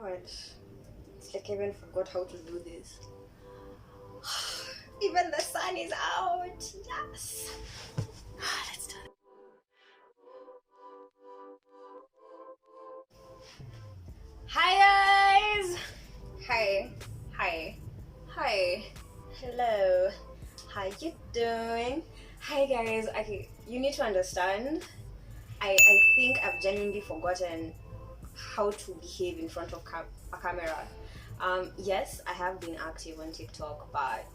God, it's like I even forgot how to do this. Even the sun is out. Yes. Let's do it. Hi guys. Hi. Hi. Hi. Hello. How you doing? Hi guys. Okay, you need to understand. I think I've genuinely forgotten how to behave in front of a camera. Yes, I have been active on TikTok, but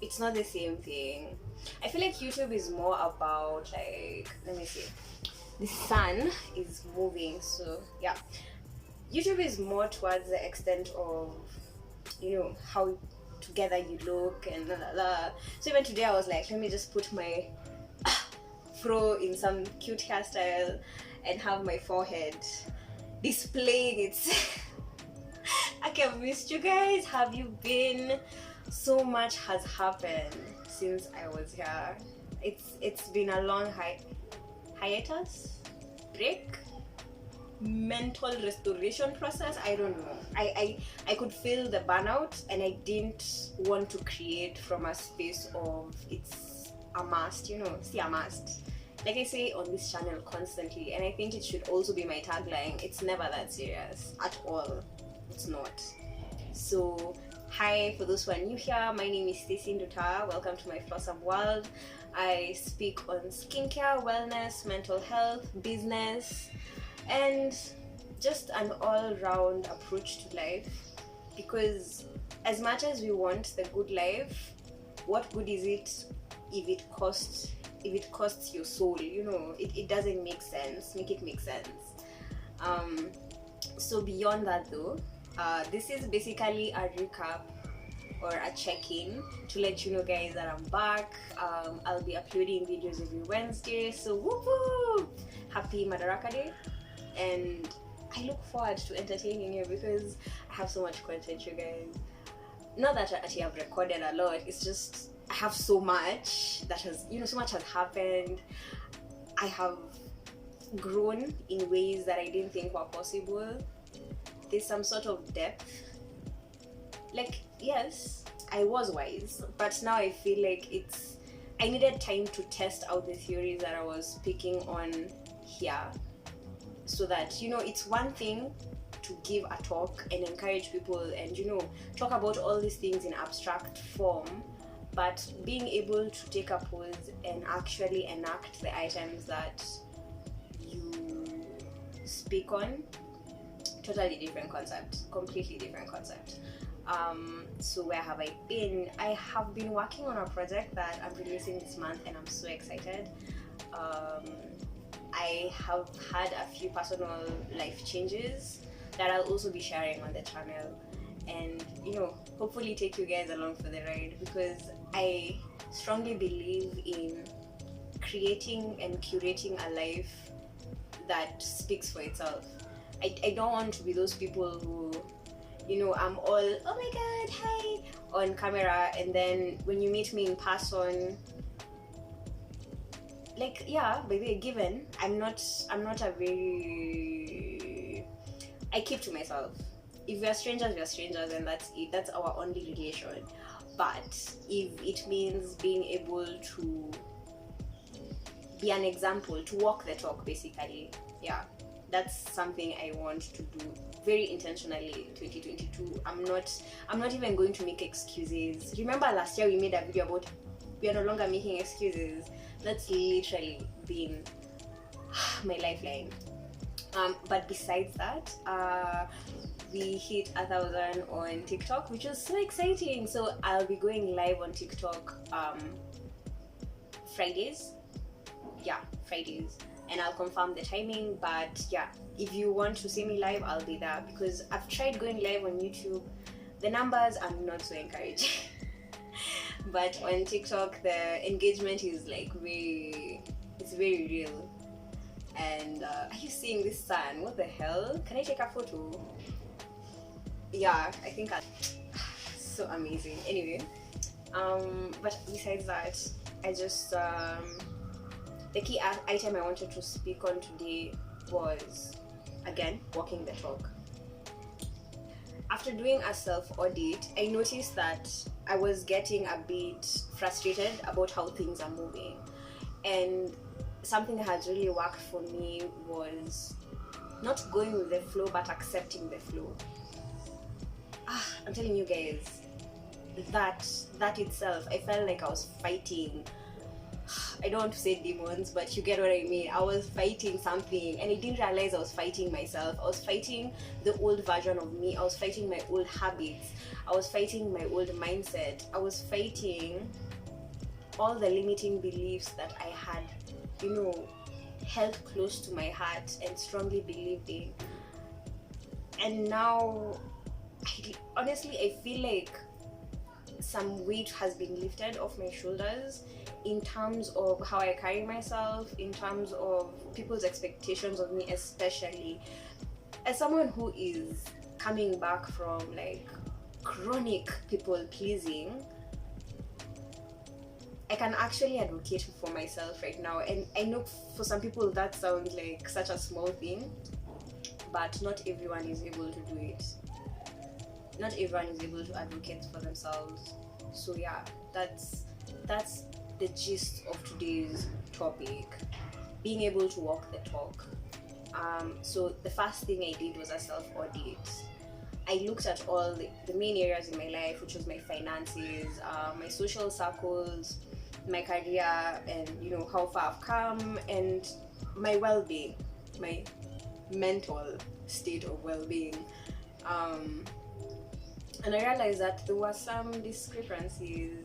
it's not the same thing. I feel like YouTube is more about, like, let me see, the sun is moving, so yeah, YouTube is more towards the extent of, how together you look and la la la. So even today I was like, let me just put my fro in some cute hairstyle and have my forehead displaying its I've missed you guys. Have you been? So much has happened since I was here. It's been a long hiatus, break, mental restoration process. I don't know. I could feel the burnout, and I didn't want to create from a space of it's a must. See, a must. Like I say on this channel constantly, and I think it should also be my tagline. It's never that serious at all. It's not. So hi, for those who are new here, my name is Stacey Nduta. Welcome to my Flossom world. I speak on skincare, wellness, mental health, business, and just an all-round approach to life. Because as much as we want the good life, what good is it if it costs your soul? It doesn't make sense. Make it make sense. So beyond that though, this is basically a recap or a check-in to let you know, guys, that I'm back. I'll be uploading videos every Wednesday, so whoop whoop! Happy Madaraka Day, and I look forward to entertaining you because I have so much content, you guys. Not that I actually have recorded a lot, it's just I have so much that has, so much has happened. I have grown in ways that I didn't think were possible. There's some sort of depth. Like, yes, I was wise, but now I feel like I needed time to test out the theories that I was speaking on here, so that, it's one thing to give a talk and encourage people and, talk about all these things in abstract form, but being able to take a pause and actually enact the items that you speak on, totally different concept, completely different concept. So where have I been? I have been working on a project that I'm releasing this month, and I'm so excited. I have had a few personal life changes that I'll also be sharing on the channel, and hopefully take you guys along for the ride, because I strongly believe in creating and curating a life that speaks for itself. I don't want to be those people who, I'm all, oh my god, hi, on camera, and then when you meet me in person, like, yeah, by the way, given, I'm not a very, I keep to myself. If we're strangers, and that's it. That's our only relation. But if it means being able to be an example, to walk the talk, basically, yeah, that's something I want to do very intentionally in 2022. I'm not even going to make excuses. Remember last year we made a video about we are no longer making excuses. That's literally been my lifeline. But besides that, we hit 1,000 on TikTok, which was so exciting. So I'll be going live on TikTok Fridays. Yeah, Fridays. And I'll confirm the timing, but yeah, if you want to see me live, I'll be there, because I've tried going live on YouTube. The numbers are not so encouraging. But on TikTok, the engagement is like it's very real. And are you seeing this sun? What the hell? Can I take a photo? Yeah, I think so amazing. Anyway, but besides that, I just the key item I wanted to speak on today was again, walking the talk. After doing a self-audit, I noticed that I was getting a bit frustrated about how things are moving. And something that has really worked for me was not going with the flow, but accepting the flow. I'm telling you guys, that itself, I felt like I was fighting, I don't want to say demons, but you get what I mean. I was fighting something, and I didn't realize I was fighting myself. I was fighting the old version of me. I was fighting my old habits. I was fighting my old mindset. I was fighting all the limiting beliefs that I had, held close to my heart and strongly believed in. And now, honestly, I feel like some weight has been lifted off my shoulders in terms of how I carry myself, in terms of people's expectations of me, especially as someone who is coming back from like chronic people pleasing. I can actually advocate for myself right now, and I know for some people that sounds like such a small thing, but not everyone is able to do it. Not everyone is able to advocate for themselves. So yeah, that's the gist of today's topic, being able to walk the talk. So the first thing I did was a self-audit. I looked at all the main areas in my life, which was my finances, my social circles, my career, and how far I've come, and my well-being, my mental state of well-being. And I realized that there were some discrepancies,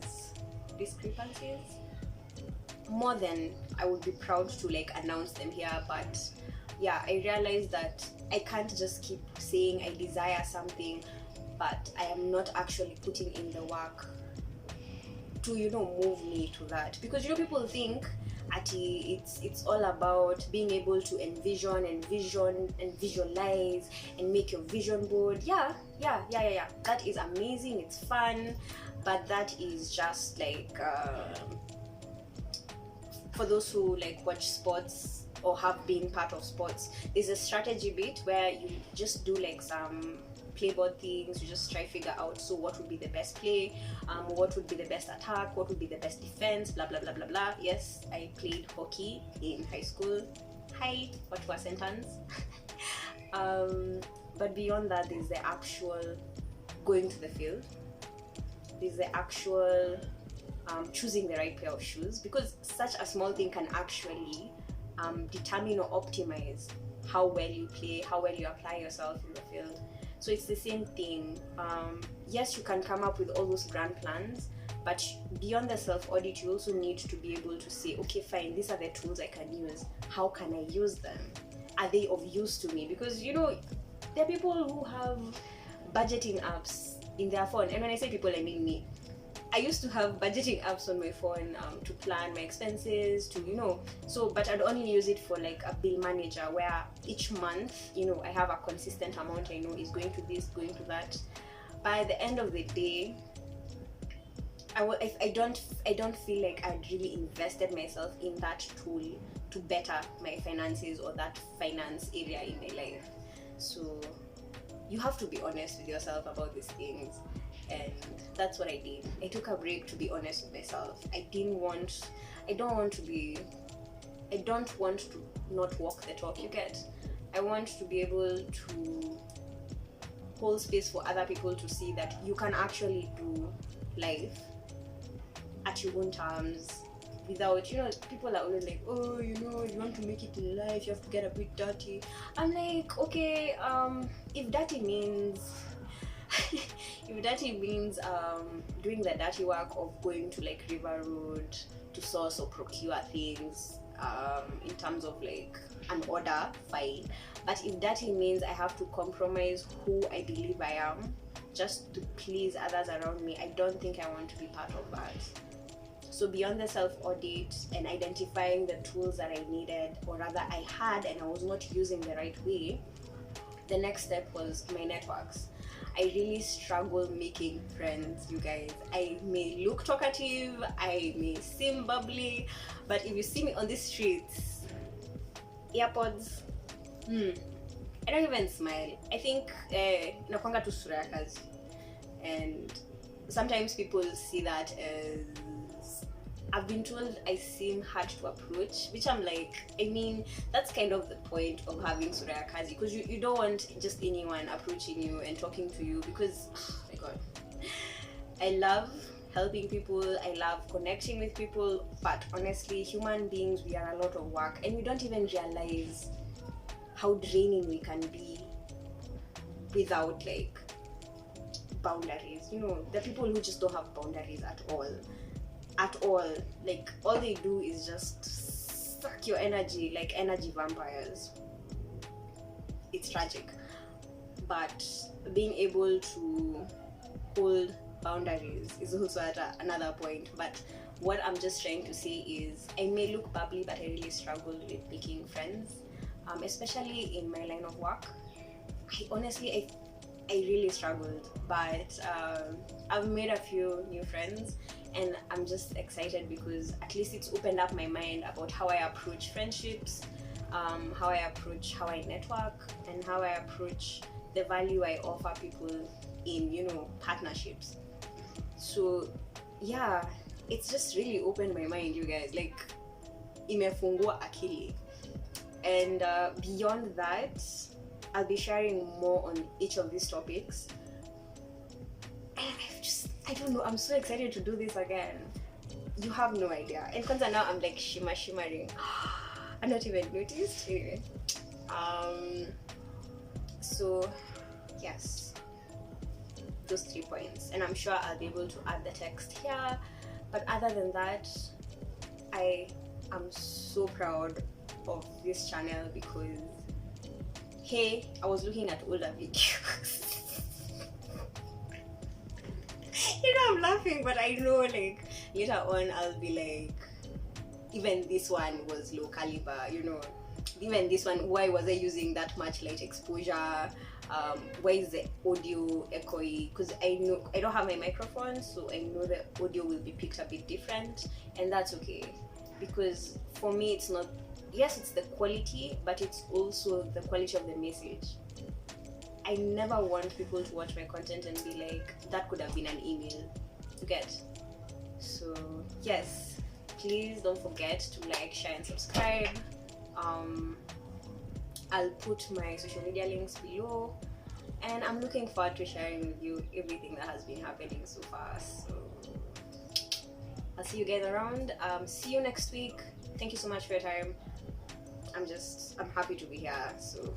more than I would be proud to like announce them here, but yeah, I realized that I can't just keep saying I desire something, but I am not actually putting in the work to move me to that. Because people think it's all about being able to envision and visualize and make your vision board. Yeah, that is amazing, it's fun, but that is just like for those who like watch sports or have been part of sports, there's a strategy bit where you just do like some playboard things. You just try to figure out, so what would be the best play, what would be the best attack, what would be the best defense, blah blah blah blah blah. Yes, I played hockey in high school. Hi, what was sentence? But beyond that, there's the actual going to the field. There's the actual choosing the right pair of shoes, because such a small thing can actually determine or optimize how well you play, how well you apply yourself in the field. So it's the same thing. Yes, you can come up with all those grand plans, but beyond the self-audit, you also need to be able to say, okay, fine, these are the tools I can use. How can I use them? Are they of use to me? Because there are people who have budgeting apps in their phone, and when I say people, I mean me. I used to have budgeting apps on my phone to plan my expenses, but I'd only use it for like a bill manager, where each month, I have a consistent amount I know is going to this, going to that. By the end of the day, I don't feel like I'd really invested myself in that tool to better my finances or that finance area in my life. So you have to be honest with yourself about these things. And that's what I did. I took a break to be honest with myself. I don't want to not walk the talk, you get. I want to be able to hold space for other people to see that you can actually do life at your own terms without, people are always like, oh, you want to make it in life, you have to get a bit dirty. I'm like, okay, if dirty means doing the dirty work of going to like River Road to source or procure things in terms of like an order, fine. But if dirty means I have to compromise who I believe I am just to please others around me, I don't think I want to be part of that. So beyond the self-audit and identifying the tools that I needed, or rather I had and I was not using the right way, the next step was my networks. I really struggle making friends, you guys. I may look talkative, I may seem bubbly, but if you see me on the streets, earpods, I I don't even smile. I think nakwanga tu sura ya kazi, and sometimes people see that as, I've been told I seem hard to approach, which I'm like, I mean, that's kind of the point of having sura ya kazi, because you don't want just anyone approaching you and talking to you, because oh my god, I love helping people, I love connecting with people, but honestly, human beings, we are a lot of work, and we don't even realize how draining we can be without like boundaries. You know, the people who just don't have boundaries at all. Like all they do is just suck your energy, like energy vampires. It's tragic. But being able to hold boundaries is also at another point. But what I'm just trying to say is, I may look bubbly, but I really struggled with making friends, especially in my line of work. I really struggled, but I've made a few new friends, and I'm just excited because at least it's opened up my mind about how I approach friendships, how I network, and how I approach the value I offer people in, you know, partnerships. So yeah, it's just really opened my mind, you guys. Like, imefungua akili. And beyond that, I'll be sharing more on each of these topics. And I don't know, I'm so excited to do this again. You have no idea. And kwanza now I'm like shimmering. I'm not even noticed. Anyway. So yes, those 3 points. And I'm sure I'll be able to add the text here. But other than that, I am so proud of this channel because, hey, I was looking at older videos. You know, I'm laughing, but I know like later on I'll be like, even this one was low caliber, you know. Even this one, why was I using that much light exposure? Why is the audio echoey? Because I know I don't have my microphone, so I know the audio will be picked a bit different, and that's okay. Because for me, it's not, yes, it's the quality, but it's also the quality of the message. I never want people to watch my content and be like, that could have been an email. You get? So yes, please don't forget to like, share, and subscribe. I'll put my social media links below, and I'm looking forward to sharing with you everything that has been happening so far. So I'll see you guys around. See you next week. Thank you so much for your time. I'm happy to be here. So